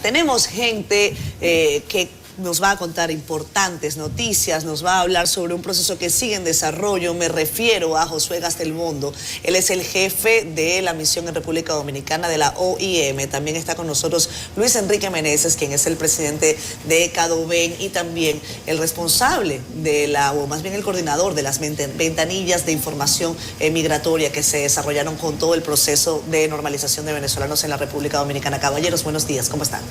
Tenemos gente que nos va a contar importantes noticias, nos va a hablar sobre un proceso que sigue en desarrollo. Me refiero a Josué Gastelmondo. Él es el jefe de la misión en República Dominicana de la OIM. También está con nosotros Luis Enrique Meneses, quien es el presidente de Cadoven y también el responsable de o más bien el coordinador de las ventanillas de información migratoria que se desarrollaron con todo el proceso de normalización de venezolanos en la República Dominicana. Caballeros, buenos días, ¿cómo están?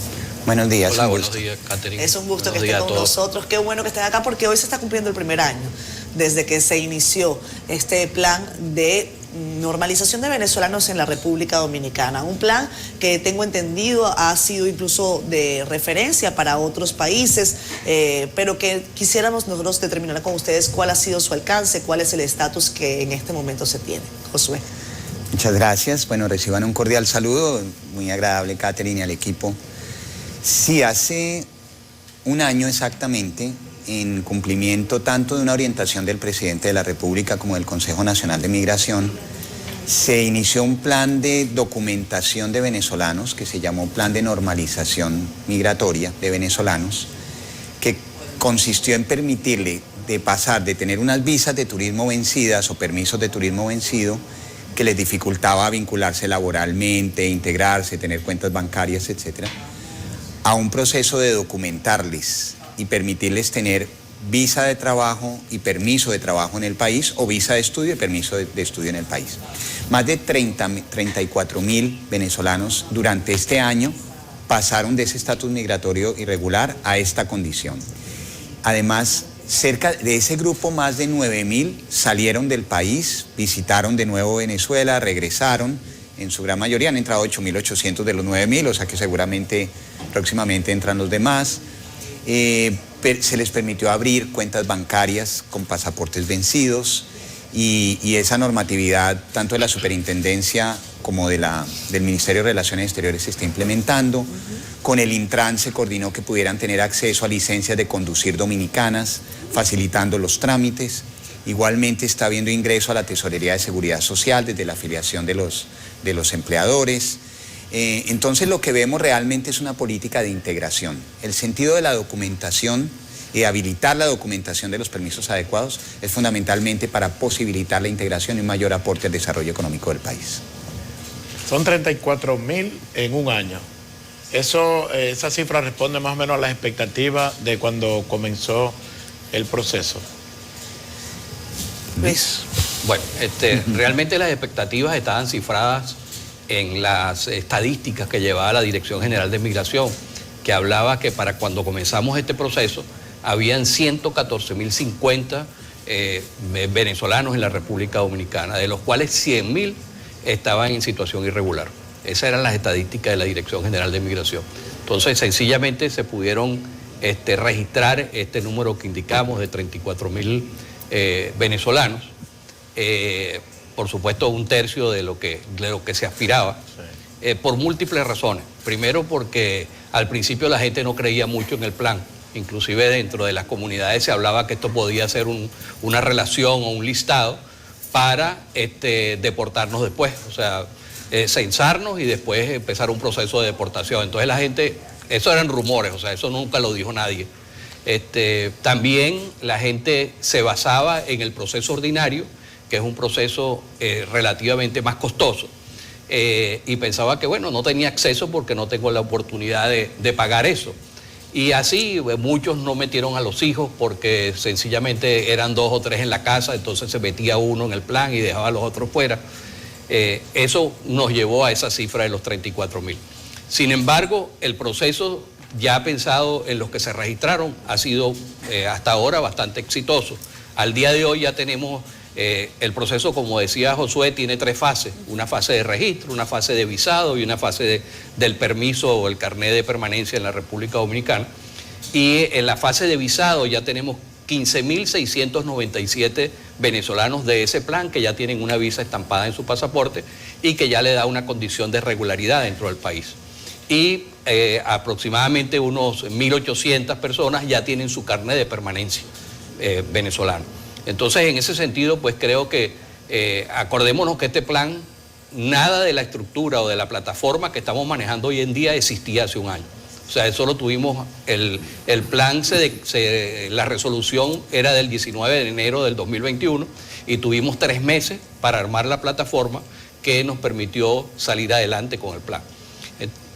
Buenos días. Hola, buenos días, Catherine. Es un gusto que estén con nosotros. Qué bueno que estén acá porque hoy se está cumpliendo el primer año desde que se inició este plan de normalización de venezolanos en la República Dominicana. Un plan que tengo entendido ha sido incluso de referencia para otros países, pero que quisiéramos nosotros determinar con ustedes cuál ha sido su alcance, cuál es el estatus que en este momento se tiene. Josué. Muchas gracias. Bueno, reciban un cordial saludo. Muy agradable, Catherine, y al equipo. Sí, hace un año exactamente, en cumplimiento tanto de una orientación del presidente de la República como del Consejo Nacional de Migración, se inició un plan de documentación de venezolanos que se llamó Plan de Normalización Migratoria de Venezolanos, que consistió en permitirle de pasar de tener unas visas de turismo vencidas o permisos de turismo vencido que les dificultaba vincularse laboralmente, integrarse, tener cuentas bancarias, etcétera, a un proceso de documentarles y permitirles tener visa de trabajo y permiso de trabajo en el país o visa de estudio y permiso de estudio en el país. Más de 34.000 venezolanos durante este año pasaron de ese estatus migratorio irregular a esta condición. Además, cerca de ese grupo, más de 9.000 salieron del país, visitaron de nuevo Venezuela, regresaron. En su gran mayoría han entrado 8.800 de los 9.000, o sea que seguramente próximamente entran los demás. Se les permitió abrir cuentas bancarias con pasaportes vencidos y esa normatividad tanto de la Superintendencia como del Ministerio de Relaciones Exteriores se está implementando. Con el Intran se coordinó que pudieran tener acceso a licencias de conducir dominicanas, facilitando los trámites. Igualmente está habiendo ingreso a la Tesorería de Seguridad Social desde la afiliación de los empleadores. Entonces lo que vemos realmente es una política de integración. El sentido de la documentación y habilitar la documentación de los permisos adecuados es fundamentalmente para posibilitar la integración y un mayor aporte al desarrollo económico del país. Son 34.000 en un año. Esa cifra responde más o menos a las expectativas de cuando comenzó el proceso. Luis. Bueno, realmente las expectativas estaban cifradas en las estadísticas que llevaba la Dirección General de Migración, que hablaba que para cuando comenzamos este proceso habían 114.050 venezolanos en la República Dominicana, de los cuales 100.000 estaban en situación irregular. Esas eran las estadísticas de la Dirección General de Migración. Entonces, sencillamente se pudieron registrar este número que indicamos de 34.000 venezolanos. Por supuesto, un tercio de lo que se aspiraba, por múltiples razones. Primero, porque al principio la gente no creía mucho en el plan. Inclusive dentro de las comunidades se hablaba que esto podía ser una relación o un listado para deportarnos después, o sea, censarnos y después empezar un proceso de deportación. Entonces la gente, eso eran rumores, o sea, eso nunca lo dijo nadie. También la gente se basaba en el proceso ordinario, que es un proceso relativamente más costoso, y pensaba que, bueno, no tenía acceso porque no tengo la oportunidad de pagar eso. Y así muchos no metieron a los hijos porque sencillamente eran 2 o 3 en la casa, entonces se metía uno en el plan y dejaba a los otros fuera. Eso nos llevó a esa cifra de los 34.000. Sin embargo, el proceso ya pensado en los que se registraron ha sido hasta ahora bastante exitoso. Al día de hoy ya tenemos el proceso, como decía Josué, tiene 3 fases. Una fase de registro, una fase de visado y una fase del permiso o el carnet de permanencia en la República Dominicana. Y en la fase de visado ya tenemos 15.697 venezolanos de ese plan que ya tienen una visa estampada en su pasaporte y que ya le da una condición de regularidad dentro del país. Y aproximadamente unos 1.800 personas ya tienen su carnet de permanencia venezolano. Entonces, en ese sentido, pues creo que acordémonos que este plan, nada de la estructura o de la plataforma que estamos manejando hoy en día existía hace un año. O O sea, eso lo tuvimos, el plan, la resolución era del 19 de enero del 2021 y tuvimos 3 meses para armar la plataforma que nos permitió salir adelante con el plan.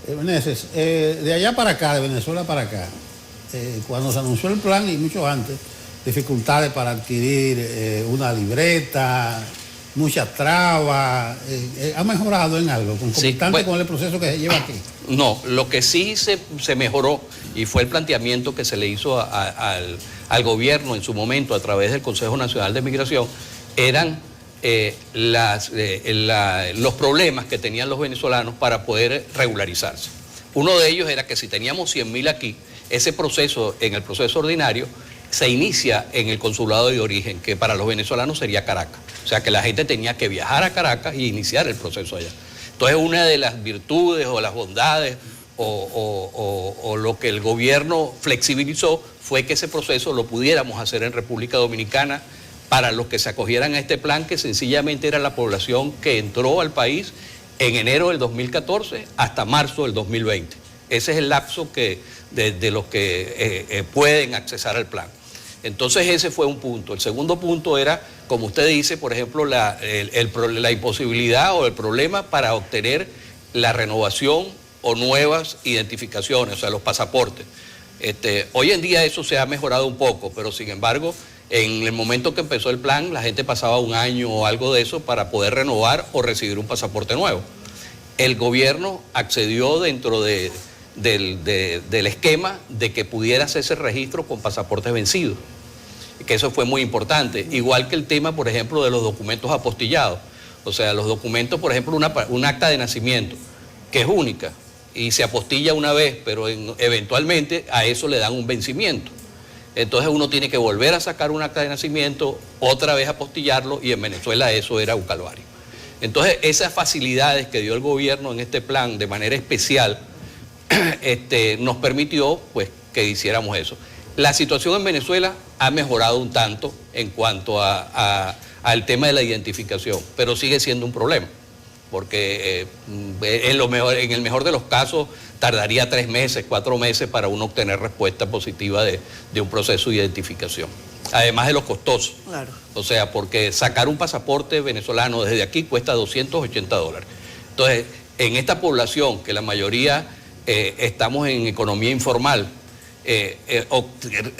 Meneses, de allá para acá, de Venezuela para acá, cuando se anunció el plan y mucho antes, dificultades para adquirir una libreta, muchas trabas, ¿ha mejorado en algo concomitante con el proceso que se lleva aquí? No, lo que sí se mejoró y fue el planteamiento que se le hizo al gobierno en su momento a través del Consejo Nacional de Migración, eran los problemas que tenían los venezolanos para poder regularizarse. Uno de ellos era que si teníamos 100.000 aquí, ese proceso, en el proceso ordinario, se inicia en el consulado de origen, que para los venezolanos sería Caracas. O sea que la gente tenía que viajar a Caracas y iniciar el proceso allá. Entonces una de las virtudes o las bondades o lo que el gobierno flexibilizó fue que ese proceso lo pudiéramos hacer en República Dominicana para los que se acogieran a este plan, que sencillamente era la población que entró al país en enero del 2014 hasta marzo del 2020. Ese es el lapso de los que pueden accesar al plan. Entonces ese fue un punto. El segundo punto era, como usted dice, por ejemplo, la imposibilidad o el problema para obtener la renovación o nuevas identificaciones, o sea, los pasaportes. Hoy en día eso se ha mejorado un poco, pero sin embargo, en el momento que empezó el plan, la gente pasaba un año o algo de eso para poder renovar o recibir un pasaporte nuevo. El gobierno accedió dentro del esquema de que pudiera hacerse registro con pasaportes vencidos, que eso fue muy importante, igual que el tema, por ejemplo, de los documentos apostillados, o sea, los documentos, por ejemplo, un acta de nacimiento, que es única, y se apostilla una vez, pero eventualmente a eso le dan un vencimiento. Entonces uno tiene que volver a sacar un acta de nacimiento, otra vez apostillarlo, y en Venezuela eso era un calvario. Entonces esas facilidades que dio el gobierno en este plan de manera especial, nos permitió pues que hiciéramos eso. La situación en Venezuela ha mejorado un tanto en cuanto al tema de la identificación, pero sigue siendo un problema, porque en el mejor de los casos tardaría 3 meses, 4 meses para uno obtener respuesta positiva de un proceso de identificación. Además de lo costoso. Claro. O sea, porque sacar un pasaporte venezolano desde aquí cuesta $280. Entonces, en esta población, que la mayoría estamos en economía informal,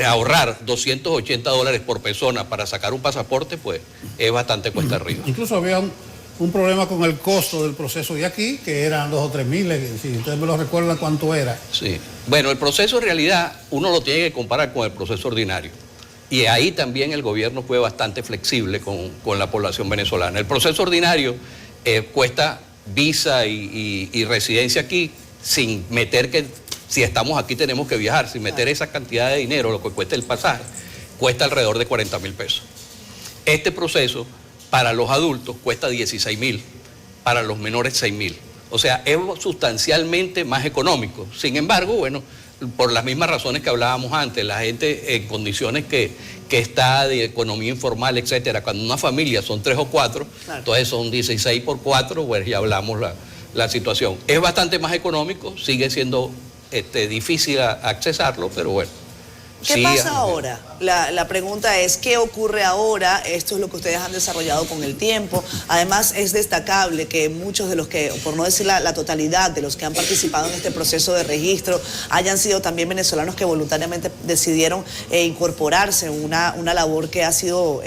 ahorrar $280 por persona para sacar un pasaporte, pues es bastante cuesta arriba. Incluso había un problema con el costo del proceso de aquí, que eran 2 o 3 mil, si ustedes me lo recuerdan cuánto era. Sí, bueno, el proceso en realidad uno lo tiene que comparar con el proceso ordinario. Y ahí también el gobierno fue bastante flexible con la población venezolana. El proceso ordinario cuesta visa y residencia aquí, sin meter que si estamos aquí tenemos que viajar, sin meter esa cantidad de dinero, lo que cuesta el pasaje, cuesta alrededor de 40.000 pesos. Este proceso para los adultos cuesta 16.000, para los menores 6.000. O sea, es sustancialmente más económico. Sin embargo, bueno, por las mismas razones que hablábamos antes, la gente en condiciones que está de economía informal, etcétera, cuando una familia son 3 o 4, claro, entonces son 16 por 4, pues ya hablamos la situación. Es bastante más económico, sigue siendo difícil accesarlo, pero bueno. ¿Qué pasa ahora? La pregunta es, ¿qué ocurre ahora? Esto es lo que ustedes han desarrollado con el tiempo. Además, es destacable que muchos de los que, por no decir la totalidad de los que han participado en este proceso de registro, hayan sido también venezolanos que voluntariamente decidieron incorporarse en una labor que ha sido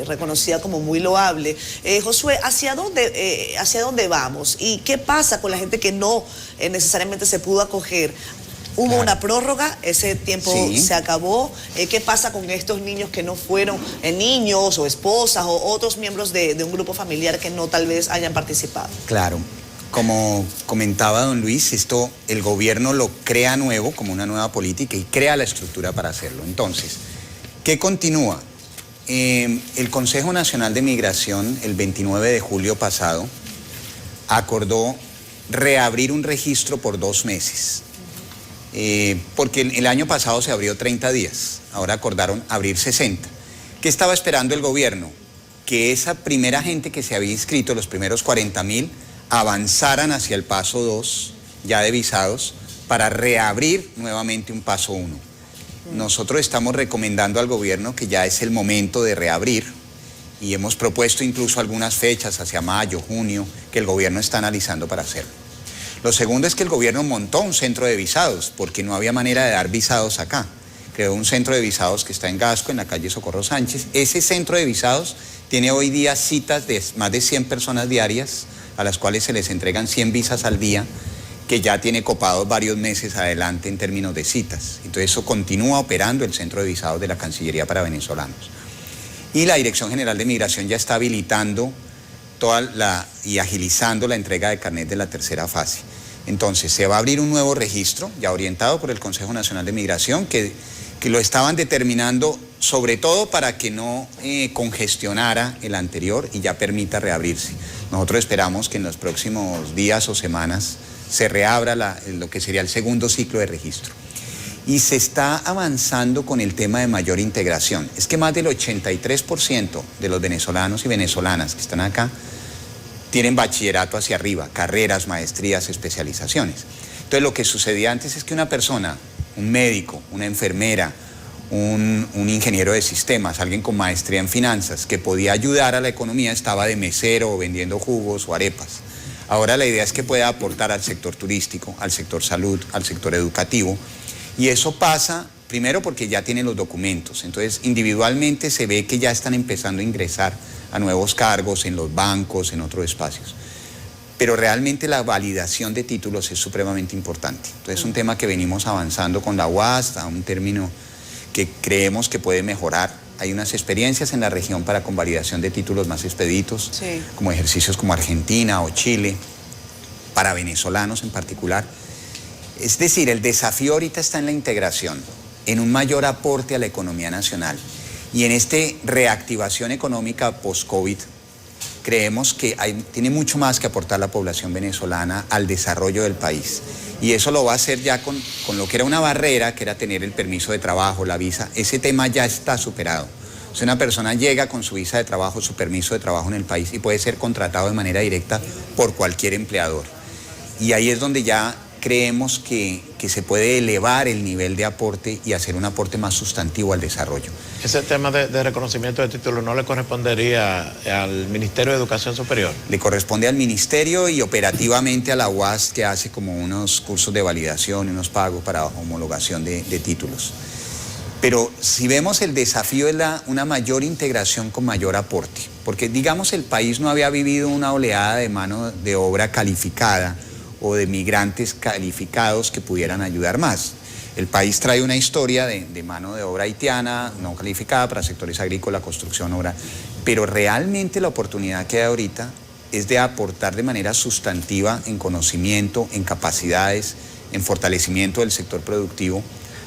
reconocida como muy loable. Josué, ¿hacia dónde vamos? ¿Y qué pasa con la gente que no necesariamente se pudo acoger? Hubo una prórroga, ese tiempo se acabó. ¿Qué pasa con estos niños que no fueron niños o esposas o otros miembros de un grupo familiar que no tal vez hayan participado? Claro, como comentaba don Luis, esto el gobierno lo crea nuevo como una nueva política y crea la estructura para hacerlo. Entonces, ¿qué continúa? El Consejo Nacional de Migración el 29 de julio pasado acordó reabrir un registro por 2 meses. Porque el año pasado se abrió 30 días, ahora acordaron abrir 60. ¿Qué estaba esperando el gobierno? Que esa primera gente que se había inscrito, los primeros 40.000, avanzaran hacia el paso 2, ya de visados, para reabrir nuevamente un paso 1. Nosotros estamos recomendando al gobierno que ya es el momento de reabrir y hemos propuesto incluso algunas fechas hacia mayo, junio, que el gobierno está analizando para hacerlo. Lo segundo es que el gobierno montó un centro de visados porque no había manera de dar visados acá. Creó un centro de visados que está en Gasco, en la calle Socorro Sánchez. Ese centro de visados tiene hoy día citas de más de 100 personas diarias, a las cuales se les entregan 100 visas al día, que ya tiene copados varios meses adelante en términos de citas. Entonces eso continúa operando el centro de visados de la Cancillería para venezolanos. Y la Dirección General de Migración ya está habilitando y agilizando la entrega de carnet de la tercera fase. Entonces se va a abrir un nuevo registro, ya orientado por el Consejo Nacional de Migración, que lo estaban determinando sobre todo para que no congestionara el anterior y ya permita reabrirse. Nosotros esperamos que en los próximos días o semanas se reabra lo que sería el segundo ciclo de registro. Y se está avanzando con el tema de mayor integración. Es que más del 83% de los venezolanos y venezolanas que están acá tienen bachillerato hacia arriba, carreras, maestrías, especializaciones. Entonces lo que sucedía antes es que una persona, un médico, una enfermera, un ingeniero de sistemas, alguien con maestría en finanzas, que podía ayudar a la economía, estaba de mesero o vendiendo jugos o arepas. Ahora la idea es que pueda aportar al sector turístico, al sector salud, al sector educativo, y eso pasa primero porque ya tienen los documentos. Entonces individualmente se ve que ya están empezando a ingresar a nuevos cargos en los bancos, en otros espacios. Pero realmente la validación de títulos es supremamente importante. Entonces es un tema que venimos avanzando con la UAS a un término que creemos que puede mejorar. Hay unas experiencias en la región para convalidación de títulos más expeditos, sí, como ejercicios como Argentina o Chile, para venezolanos en particular. Es decir, el desafío ahorita está en la integración, en un mayor aporte a la economía nacional y en esta reactivación económica post-COVID. Creemos que tiene mucho más que aportar la población venezolana al desarrollo del país. Y eso lo va a hacer ya con lo que era una barrera, que era tener el permiso de trabajo, la visa. Ese tema ya está superado. O sea, una persona llega con su visa de trabajo, su permiso de trabajo en el país y puede ser contratado de manera directa por cualquier empleador. Y ahí es donde ya creemos que se puede elevar el nivel de aporte y hacer un aporte más sustantivo al desarrollo. ¿Ese tema de reconocimiento de títulos no le correspondería al Ministerio de Educación Superior? Le corresponde al Ministerio y operativamente a la UAS, que hace como unos cursos de validación y unos pagos para homologación de títulos. Pero si vemos, el desafío es una mayor integración con mayor aporte, porque digamos el país no había vivido una oleada de mano de obra calificada o de migrantes calificados que pudieran ayudar más. El país trae una historia de mano de obra haitiana, no calificada para sectores agrícola, construcción, obra, pero realmente la oportunidad que hay ahorita es de aportar de manera sustantiva en conocimiento, en capacidades, en fortalecimiento del sector productivo,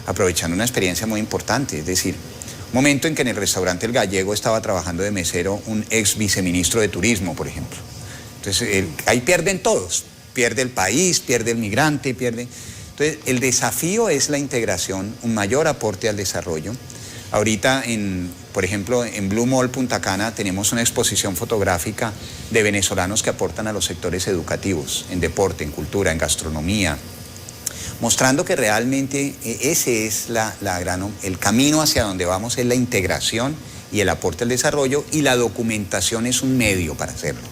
aprovechando una experiencia muy importante. Es decir, un momento en que en el restaurante El Gallego estaba trabajando de mesero un ex viceministro de Turismo, por ejemplo. Entonces, ahí pierden todos. Pierde el país, pierde el migrante, pierde. Entonces, el desafío es la integración, un mayor aporte al desarrollo. Ahorita, por ejemplo, en Blue Mall Punta Cana tenemos una exposición fotográfica de venezolanos que aportan a los sectores educativos, en deporte, en cultura, en gastronomía, mostrando que realmente ese es el camino hacia donde vamos, es la integración y el aporte al desarrollo, y la documentación es un medio para hacerlo.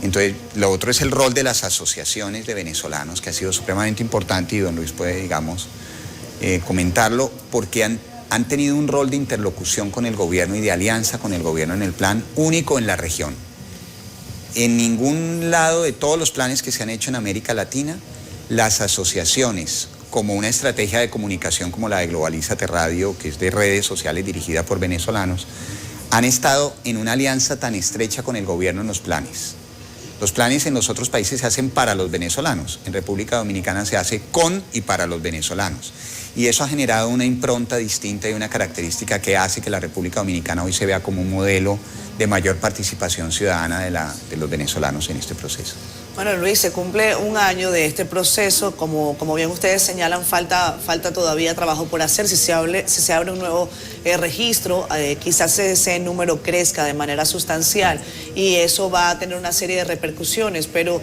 Entonces, lo otro es el rol de las asociaciones de venezolanos, que ha sido supremamente importante, y don Luis puede, digamos, comentarlo, porque han tenido un rol de interlocución con el gobierno y de alianza con el gobierno en el plan único en la región. En ningún lado de todos los planes que se han hecho en América Latina, las asociaciones, como una estrategia de comunicación como la de Globalízate Radio, que es de redes sociales dirigida por venezolanos, han estado en una alianza tan estrecha con el gobierno en los planes. Los planes en los otros países se hacen para los venezolanos, en República Dominicana se hace con y para los venezolanos. Y eso ha generado una impronta distinta y una característica que hace que la República Dominicana hoy se vea como un modelo de mayor participación ciudadana de los venezolanos en este proceso. Bueno, Luis, se cumple un año de este proceso. Como bien ustedes señalan, falta todavía trabajo por hacer. Si se abre un nuevo registro, quizás ese número crezca de manera sustancial y eso va a tener una serie de repercusiones. Pero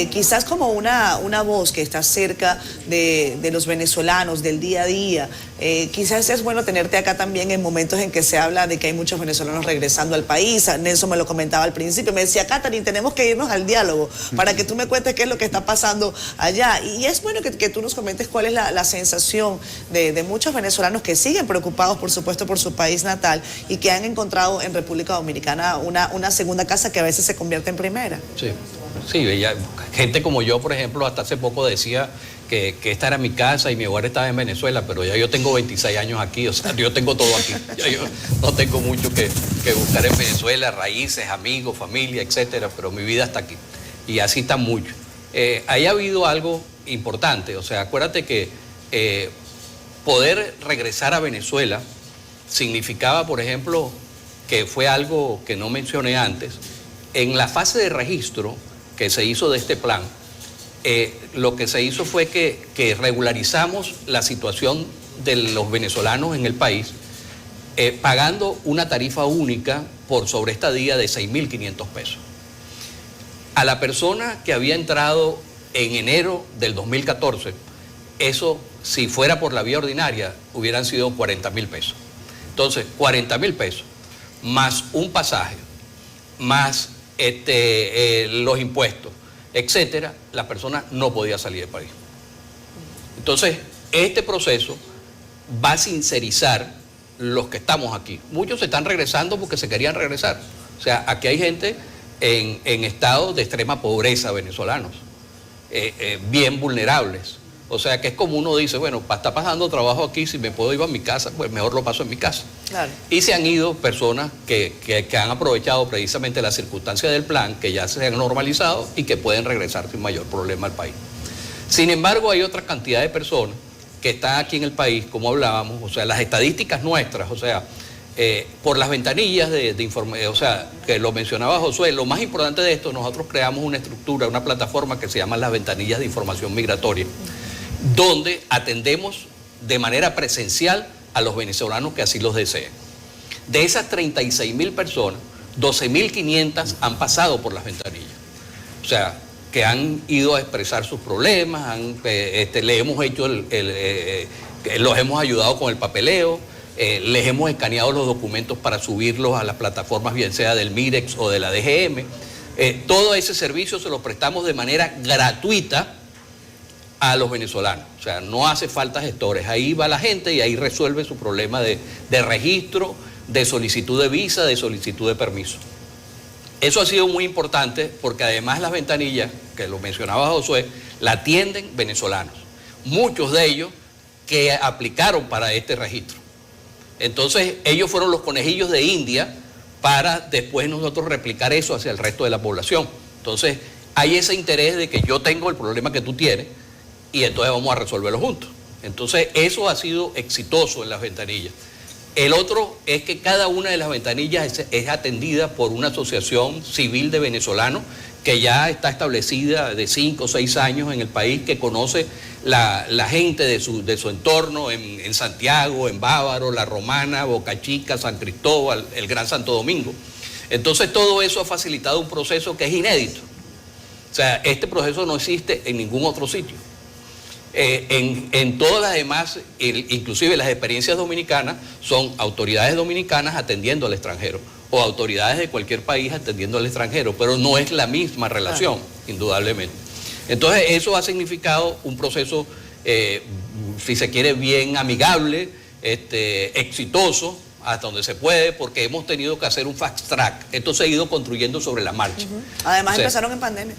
quizás como una voz que está cerca de los venezolanos, del día a día, quizás es bueno tenerte acá también en momentos en que se habla de que hay muchos venezolanos regresando al país. Nelson me lo comentaba al principio, me decía, Catherine, tenemos que irnos al diálogo para que tú me cuentes qué es lo que está pasando allá. Y es bueno que tú nos comentes cuál es la sensación de muchos venezolanos que siguen preocupados, por supuesto, por su país natal y que han encontrado en República Dominicana una segunda casa que a veces se convierte en primera. Sí, sí, gente como yo, por ejemplo, hasta hace poco decía que esta era mi casa y mi hogar estaba en Venezuela, pero ya yo tengo 26 años aquí, o sea, yo tengo todo aquí. Ya yo no tengo mucho que buscar en Venezuela, raíces, amigos, familia, etcétera, pero mi vida está aquí. Y así está mucho. Ahí ha habido algo importante, o sea, acuérdate que poder regresar a Venezuela significaba, por ejemplo, que fue algo que no mencioné antes, en la fase de registro que se hizo de este plan, lo que se hizo fue que regularizamos la situación de los venezolanos en el país, pagando una tarifa única por sobreestadía de 6.500 pesos. A la persona que había entrado en enero del 2014, eso, si fuera por la vía ordinaria, hubieran sido 40.000 pesos. Entonces, 40.000 pesos, más un pasaje, más los impuestos, etcétera, la persona no podía salir del país. Entonces, este proceso va a sincerizar los que estamos aquí. Muchos se están regresando porque se querían regresar. O sea, aquí hay gente en estado de extrema pobreza venezolanos, bien vulnerables. O sea, que es como uno dice, bueno, está pasando trabajo aquí, si me puedo ir a mi casa, pues mejor lo paso en mi casa. Claro. Y se han ido personas que han aprovechado precisamente las circunstancias del plan, que ya se han normalizado y que pueden regresar sin mayor problema al país. Sin embargo, hay otra cantidad de personas que están aquí en el país, como hablábamos, o sea, las estadísticas nuestras, o sea, por las ventanillas de información, o sea, que lo mencionaba Josué, lo más importante de esto, nosotros creamos una estructura, una plataforma que se llama las ventanillas de información migratoria, donde atendemos de manera presencial a los venezolanos que así los deseen. De esas 36.000 personas, 12.500 han pasado por las ventanillas. O sea, que han ido a expresar sus problemas, le hemos hecho los hemos ayudado con el papeleo, les hemos escaneado los documentos para subirlos a las plataformas, bien sea del Mirex o de la DGM. Todo ese servicio se lo prestamos de manera gratuita a los venezolanos. O sea, no hace falta gestores. Ahí va la gente y ahí resuelve su problema de registro, de solicitud de visa, de solicitud de permiso. Eso ha sido muy importante porque además las ventanillas, que lo mencionaba Josué, la atienden venezolanos. Muchos de ellos que aplicaron para este registro. Entonces, ellos fueron los conejillos de India para después nosotros replicar eso hacia el resto de la población. Entonces, hay ese interés de que yo tengo el problema que tú tienes y entonces vamos a resolverlo juntos. Entonces, eso ha sido exitoso en las ventanillas. El otro es que cada una de las ventanillas es atendida por una asociación civil de venezolanos que ya está establecida de 5 o 6 años en el país, que conoce la gente de su entorno en Santiago, en Bávaro, La Romana, Boca Chica, San Cristóbal, el Gran Santo Domingo. Entonces todo eso ha facilitado un proceso que es inédito. O sea, este proceso no existe en ningún otro sitio. En todas las demás, inclusive las experiencias dominicanas, son autoridades dominicanas atendiendo al extranjero o autoridades de cualquier país atendiendo al extranjero, pero no es la misma relación, indudablemente. Entonces eso ha significado un proceso, si se quiere, bien amigable, exitoso, hasta donde se puede, porque hemos tenido que hacer un fast track. Esto se ha ido construyendo sobre la marcha. Además, empezaron en pandemia.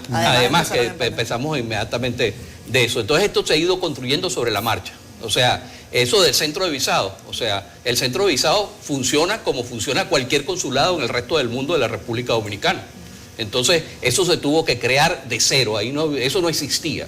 Además que empezamos inmediatamente de eso. Entonces esto se ha ido construyendo sobre la marcha. O sea, eso del centro de visado. O sea, el centro de visado funciona como funciona cualquier consulado en el resto del mundo de la República Dominicana. Entonces, eso se tuvo que crear de cero. Ahí eso no existía.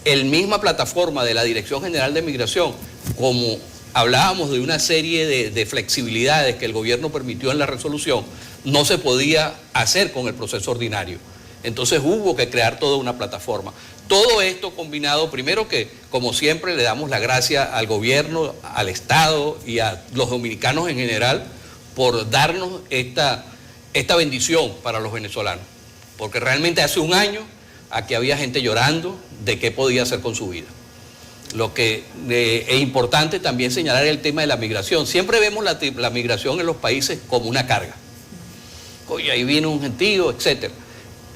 La misma plataforma de la Dirección General de Migración, como hablábamos de una serie de flexibilidades que el gobierno permitió en la resolución, no se podía hacer con el proceso ordinario. Entonces hubo que crear toda una plataforma. Todo esto combinado, primero que, como siempre, le damos la gracia al gobierno, al Estado y a los dominicanos en general por darnos esta bendición para los venezolanos. Porque realmente hace un año aquí había gente llorando de qué podía hacer con su vida. Lo que es importante también señalar el tema de la migración. Siempre vemos la migración en los países como una carga. Oye, ahí viene un gentío, etc.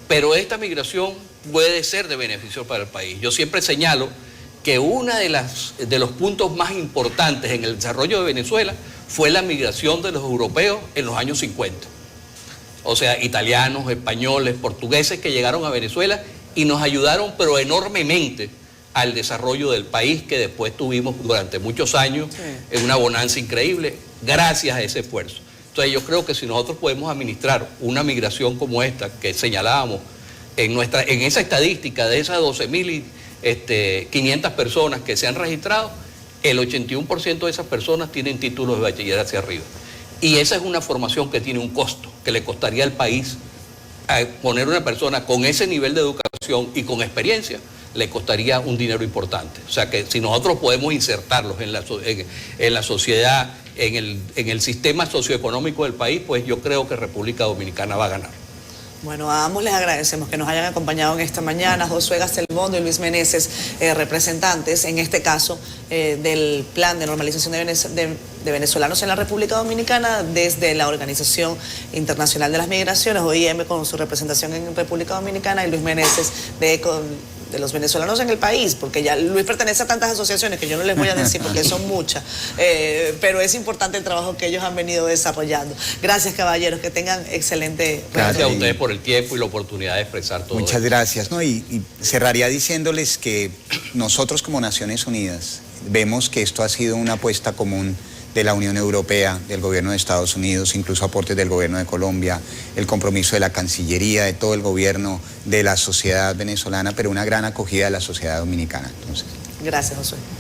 Pero esta migración puede ser de beneficio para el país. Yo siempre señalo que uno de los puntos más importantes en el desarrollo de Venezuela fue la migración de los europeos en los años 50. O sea, italianos, españoles, portugueses que llegaron a Venezuela y nos ayudaron, pero enormemente, al desarrollo del país que después tuvimos durante muchos años, en una bonanza increíble, gracias a ese esfuerzo. Entonces yo creo que si nosotros podemos administrar una migración como esta que señalábamos en esa estadística de esas 12.500 personas que se han registrado, el 81% de esas personas tienen títulos de bachiller hacia arriba. Y esa es una formación que tiene un costo, que le costaría al país poner una persona con ese nivel de educación y con experiencia, le costaría un dinero importante. O sea que si nosotros podemos insertarlos en la sociedad, en el sistema socioeconómico del país, pues yo creo que República Dominicana va a ganar. Bueno, a ambos les agradecemos que nos hayan acompañado en esta mañana, Josué Gastelbondo y Luis Meneses, representantes, en este caso, del plan de normalización de venezolanos en la República Dominicana desde la Organización Internacional de las Migraciones, OIM, con su representación en República Dominicana, y Luis Meneses de los venezolanos en el país, porque ya Luis pertenece a tantas asociaciones que yo no les voy a decir porque son muchas, pero es importante el trabajo que ellos han venido desarrollando. Gracias, caballeros, que tengan excelente... Gracias a ustedes por el tiempo y la oportunidad de expresar todo. Muchas gracias, ¿no? Y cerraría diciéndoles que nosotros como Naciones Unidas vemos que esto ha sido una apuesta común de la Unión Europea, del gobierno de Estados Unidos, incluso aportes del gobierno de Colombia, el compromiso de la Cancillería, de todo el gobierno, de la sociedad venezolana, pero una gran acogida de la sociedad dominicana. Entonces. Gracias, Josué.